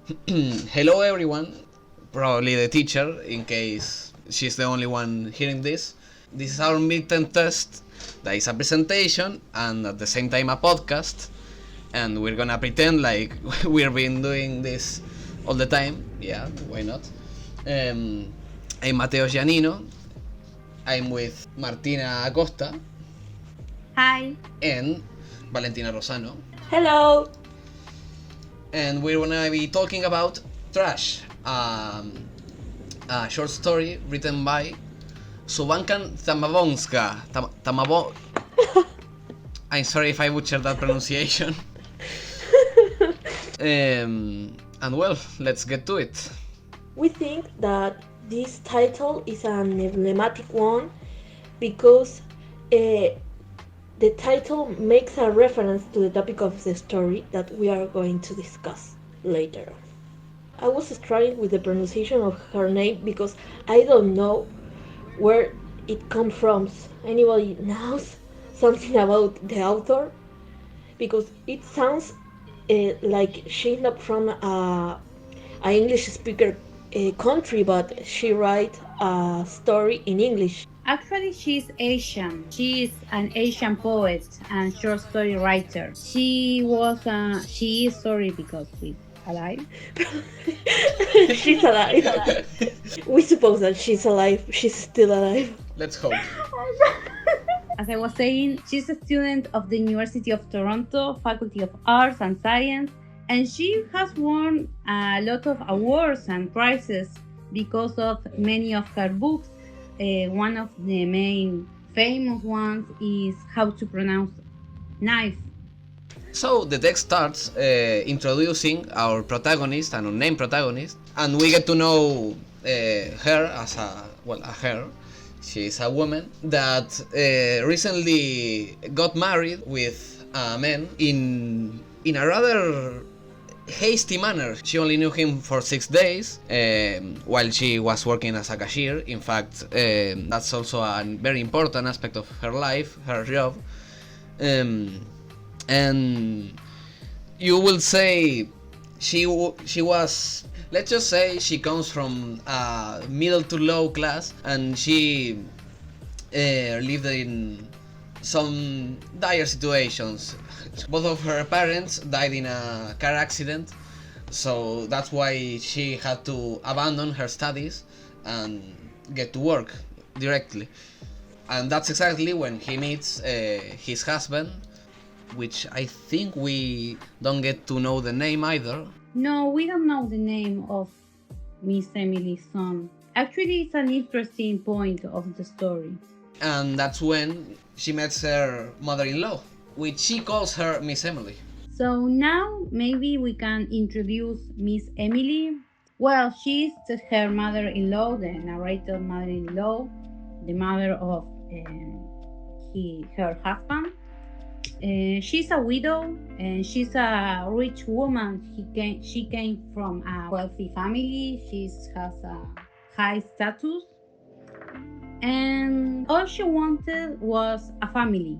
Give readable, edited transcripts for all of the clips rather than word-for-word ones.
Hello everyone, probably the teacher in case she's the only one hearing this. This is our midterm test, that is a presentation and at the same time a podcast, and we're gonna pretend like we've been doing this all the time. Yeah, why not? I'm Mateo Giannino. I'm with Martina Acosta Hi. and Valentina Rosano. Hello. And we're gonna be talking about Trash, a short story written by Souvankham Thammavongsa. I'm sorry if I butchered that pronunciation. And well, let's get to it. We think that this title is an emblematic one because the title makes a reference to the topic of the story that we are going to discuss later. I was struggling with the pronunciation of her name because I don't know where it comes from. Anybody knows something about the author? Because it sounds like she's not from a English speaker country, but she writes a story in English. Actually, she's Asian. She's an Asian poet and short story writer. She is sorry because she's alive. She's alive. We suppose that she's alive. She's still alive. Let's hope. As I was saying, she's a student of the University of Toronto, Faculty of Arts and Science, and she has won a lot of awards and prizes because of many of her books. One of the main famous ones is How to Pronounce Knife. So the text starts introducing our protagonist, an unnamed protagonist, and we get to know her as her. She is a woman that recently got married with a man in a rather hasty manner. She only knew him for 6 days while she was working as a cashier. In fact, that's also a very important aspect of her life, her job. And you will say she was, let's just say she comes from a middle to low class, and she lived in some dire situations. Both of her parents died in a car accident, so that's why she had to abandon her studies and get to work directly. And that's exactly when he meets his husband, which I think we don't get to know the name either. No, we don't know the name of Miss Emily's son. Actually, it's an interesting point of the story. And that's when she meets her mother-in-law, which she calls her Miss Emily. So now maybe we can introduce Miss Emily. Well, she's her mother-in-law, the narrator mother-in-law, the mother of her husband. She's a widow and she's a rich woman. She came from a wealthy family. She has a high status, and all she wanted was a family.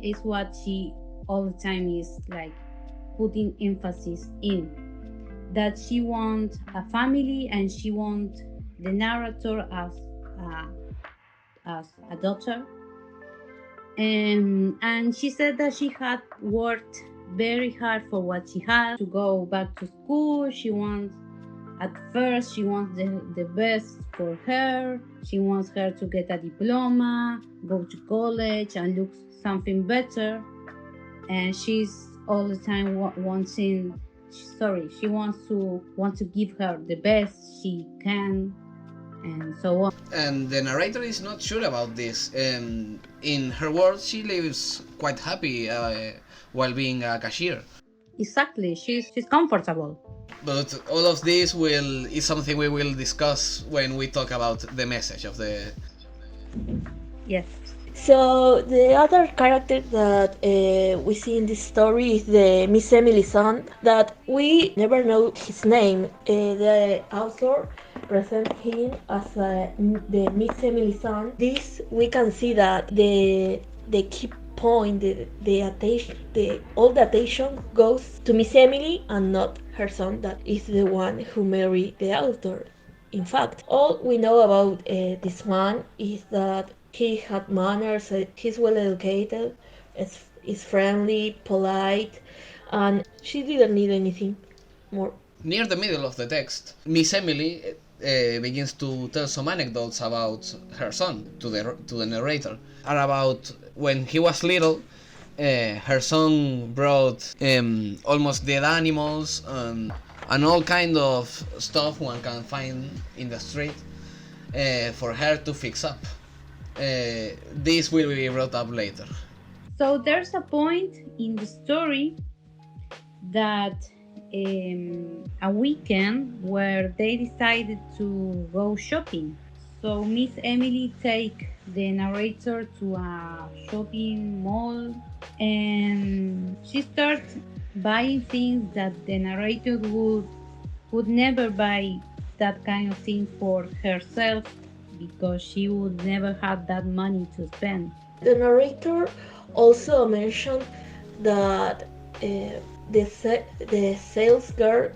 Is what she all the time is like putting emphasis in, that she wants a family and she wants the narrator as a daughter. And she said that she had worked very hard for what she had, to go back to school. At first she wants the best for her. She wants her to get a diploma, go to college and look something better. And she's all the time she wants to give her the best she can, and so on. And the narrator is not sure about this. In her words, she lives quite happy while being a cashier. Exactly, she's comfortable. But all of this is something we will discuss when we talk about the message of the... Yes. So the other character that we see in this story is the Miss Emily son, that we never know his name. The author presents him as the Miss Emily son. This we can see that the key point, all the attention goes to Miss Emily and not her son, that is the one who married the author. In fact, all we know about this man is that he had manners, he's well educated, is friendly, polite, and she didn't need anything more. Near the middle of the text, Miss Emily begins to tell some anecdotes about her son to the narrator, and about when he was little. Her son brought almost dead animals and all kind of stuff one can find in the street for her to fix up. This will be brought up later. So there's a point in the story that a weekend where they decided to go shopping. So Miss Emily take the narrator to a shopping mall, and she starts buying things that the narrator would never buy that kind of thing for herself, because she would never have that money to spend. The narrator also mentioned that the sales girl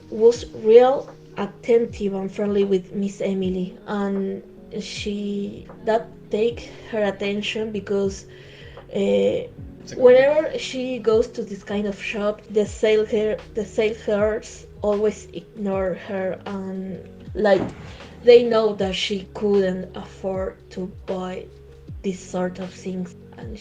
was real attentive and friendly with Miss Emily, and she that take her attention because whenever she goes to this kind of shop, the sales girls always ignore her, and like they know that she couldn't afford to buy this sort of things, and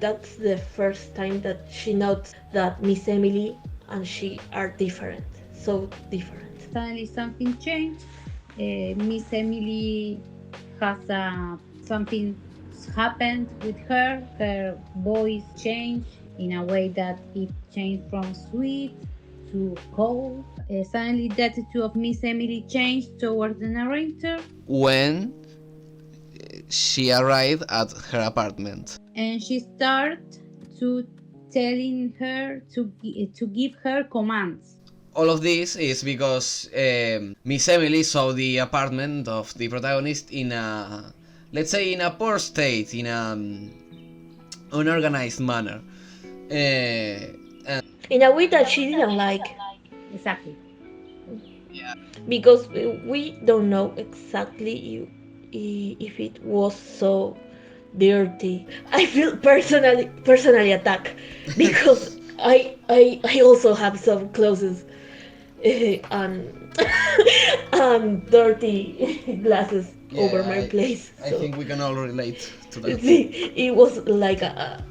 that's the first time that she notes that Miss Emily and she are different, so different. Suddenly something changed. Miss Emily has something happened with her. Her voice changed in a way that it changed from sweet to cold. Suddenly the attitude of Miss Emily changed towards the narrator, When she arrived at her apartment, and she started to telling her to give her commands. all of this is because Miss Emily saw the apartment of the protagonist in a, let's say, in a poor state, in a unorganized manner. And In a way that she didn't like, Exactly. because we don't know exactly if it was so dirty. I feel personally attacked because I also have some clothes and and dirty glasses over my place. I think we can all relate to that. It was like a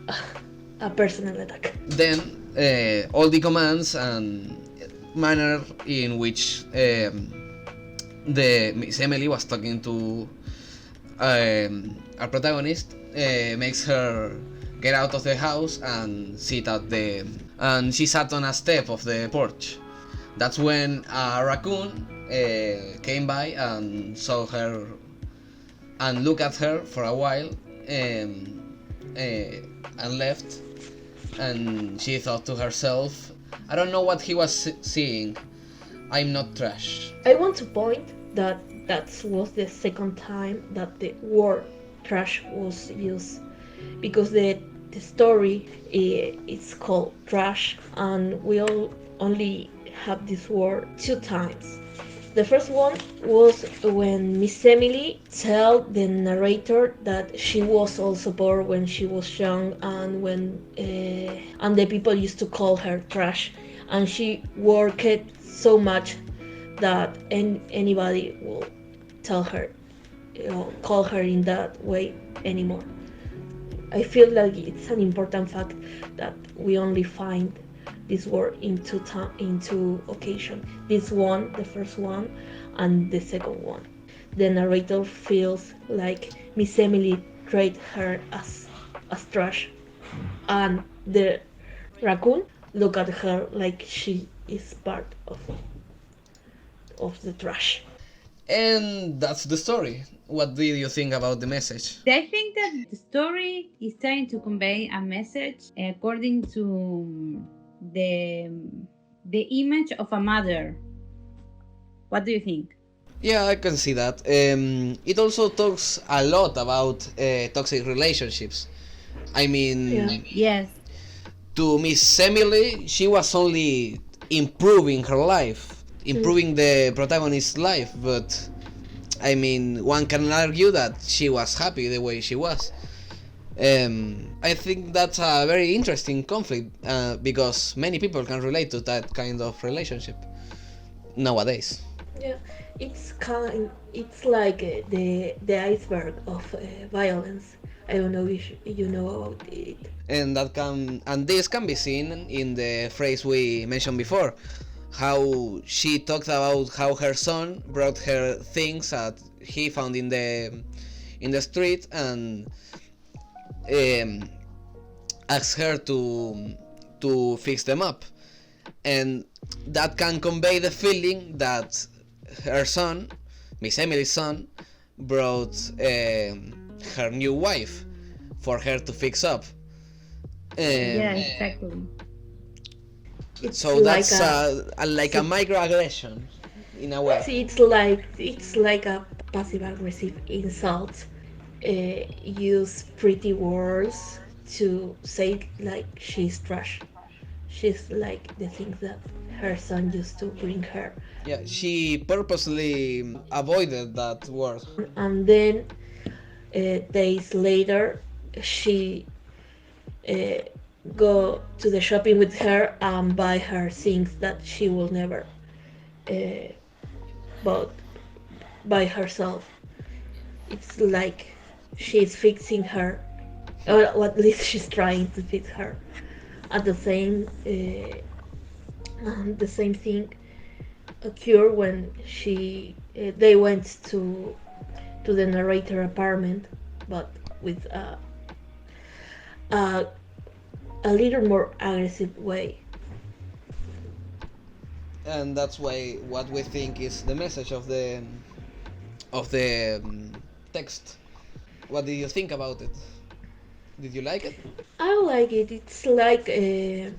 personal attack. Then all the commands and manner in which the Miss Emily was talking to our protagonist makes her get out of the house and sit at the, and she sat on a step of the porch. That's when a raccoon came by and saw her and looked at her for a while and left. And she thought to herself, I don't know what he was seeing. I'm not trash. I want to point that was the second time that the word trash was used, because the story is called trash, and we all only have this word two times. The first one was when Miss Emily told the narrator that she was also poor when she was young, and when and the people used to call her trash, and she worked so much that anybody will tell her, call her in that way anymore. I feel like it's an important fact that we only find this word in two occasions. This one, the first one, and the second one. The narrator feels like Miss Emily treated her as trash, and the raccoon look at her like she is part of the trash. And that's the story. What did you think about the message? I think that the story is trying to convey a message according to the image of a mother. What do you think? Yeah, I can see that. It also talks a lot about toxic relationships. I Yeah. mean, Yes. to Miss Emily, she was only improving her life, Mm. improving the protagonist's life, but I mean, one can argue that she was happy the way she was. I think that's a very interesting conflict because many people can relate to that kind of relationship nowadays. Yeah, it's like the iceberg of violence. I don't know if you know about it. And this can be seen in the phrase we mentioned before, how she talked about how her son brought her things that he found in the street and um, asked her to fix them up, and that can convey the feeling that her son, Miss Emily's son, brought her new wife for her to fix up. Yeah, Um, exactly. It's so like that's like a see, microaggression in a way. it's like a passive aggressive insult. Use pretty words to say like she's trash. She's like the things that her son used to bring her. Yeah, she purposely avoided that word. And then days later, she uh, go to the shopping with her and buy her things that she will never uh, bought by herself. It's like she's fixing her, or at least she's trying to fix her. At the same thing occurred when she they went to the narrator apartment, but with a, a little more aggressive way. And that's why what we think is the message of the text. What did you think about it? Did you like it? I like it. It's like it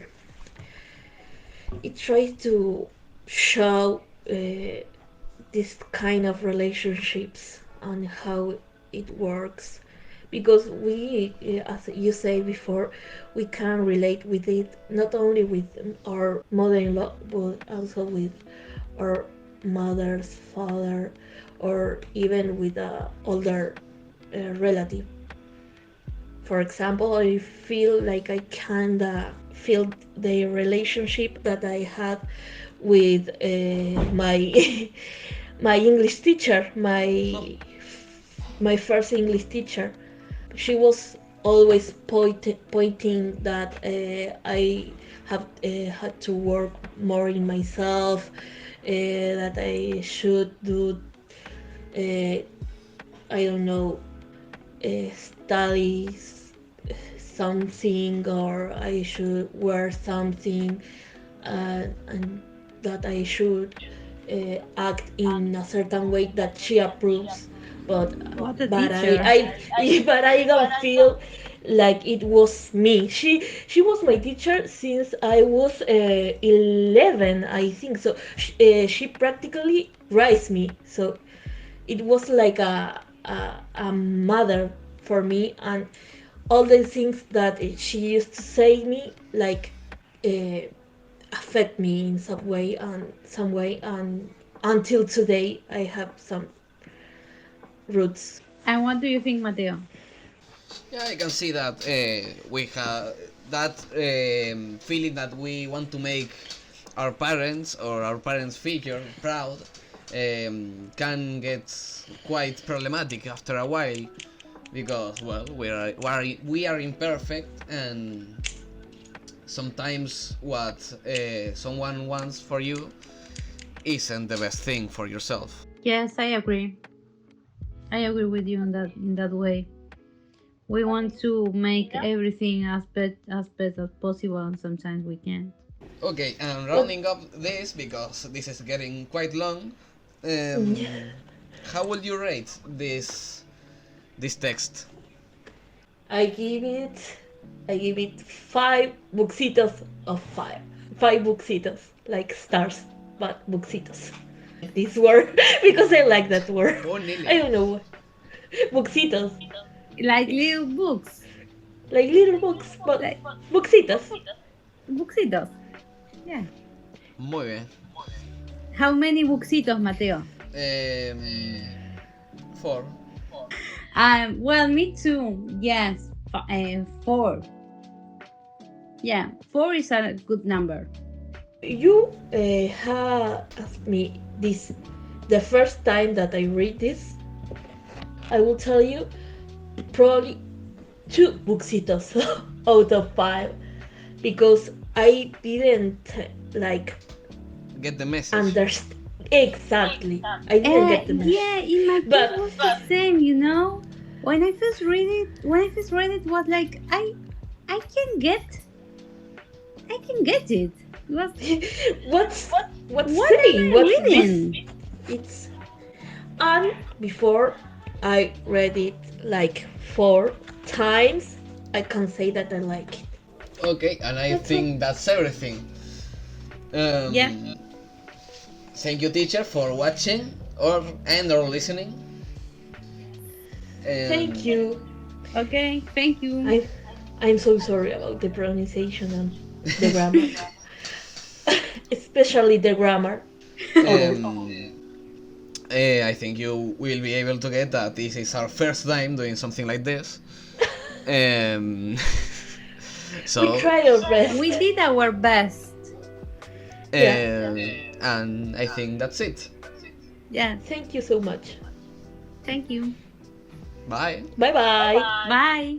tries to show this kind of relationships and how it works, because we, as you said before, we can relate with it not only with our mother-in-law but also with our mother's father, or even with a older relative. For example, I feel like I kinda feel the relationship that I had with my my English teacher, my first English teacher. She was always pointing that I have had to work more in myself, that I should do, uh, I don't know, study something, or I should wear something, and that I should act in a certain way that she approves. But What a but teacher. but I don't feel like it was me. She was my teacher since I was 11, I think. So she practically raised me. So it was like a mother for me, and all the things that she used to say me like uh, affect me in some way, and until today I have some roots. And what do you think, Mateo? Yeah, I can see that we have that feeling that we want to make our parents or our parents' figure proud can get quite problematic after a while because well we are imperfect and sometimes what someone wants for you isn't the best thing for yourself. Yes, I agree. I agree with you in that way. We want to make everything as best as possible, and sometimes we can't. Okay, and But rounding up this because this is getting quite long. mm, How would you rate this text? I give it I give it 5 buxitos of 5. 5 buxitos, like stars, but buxitos. this word because I like that word. Oh, Nelia. I don't know. Buxitos. Like little books. Like little books, but Like buxitos. buxitos. Yeah. Muy bien. How many buxitos, Mateo? 4. Well, me too. Yes, 4. Yeah, 4 is a good number. You have asked me this the first time that I read this. I will tell you probably 2 buxitos out of 5 because I didn't like Get the message. understand exactly. I didn't get the message. Yeah, in my But- case was the same, you know. When I first read it was like I can get it. It was what's what saying? am I What's reading? this? It's and before I read it like 4 times, I can say that I like it. Okay, and I That's think that's everything. Yeah. Thank you, teacher, for watching or listening. Thank you. Okay, thank you. I'm so sorry about the pronunciation and the grammar. Especially the grammar. I think you will be able to get that this is our first time doing something like this. So We tried our best. We did our best. and I think that's it. Yeah, Thank you so much. thank you. Bye. Bye bye. Bye.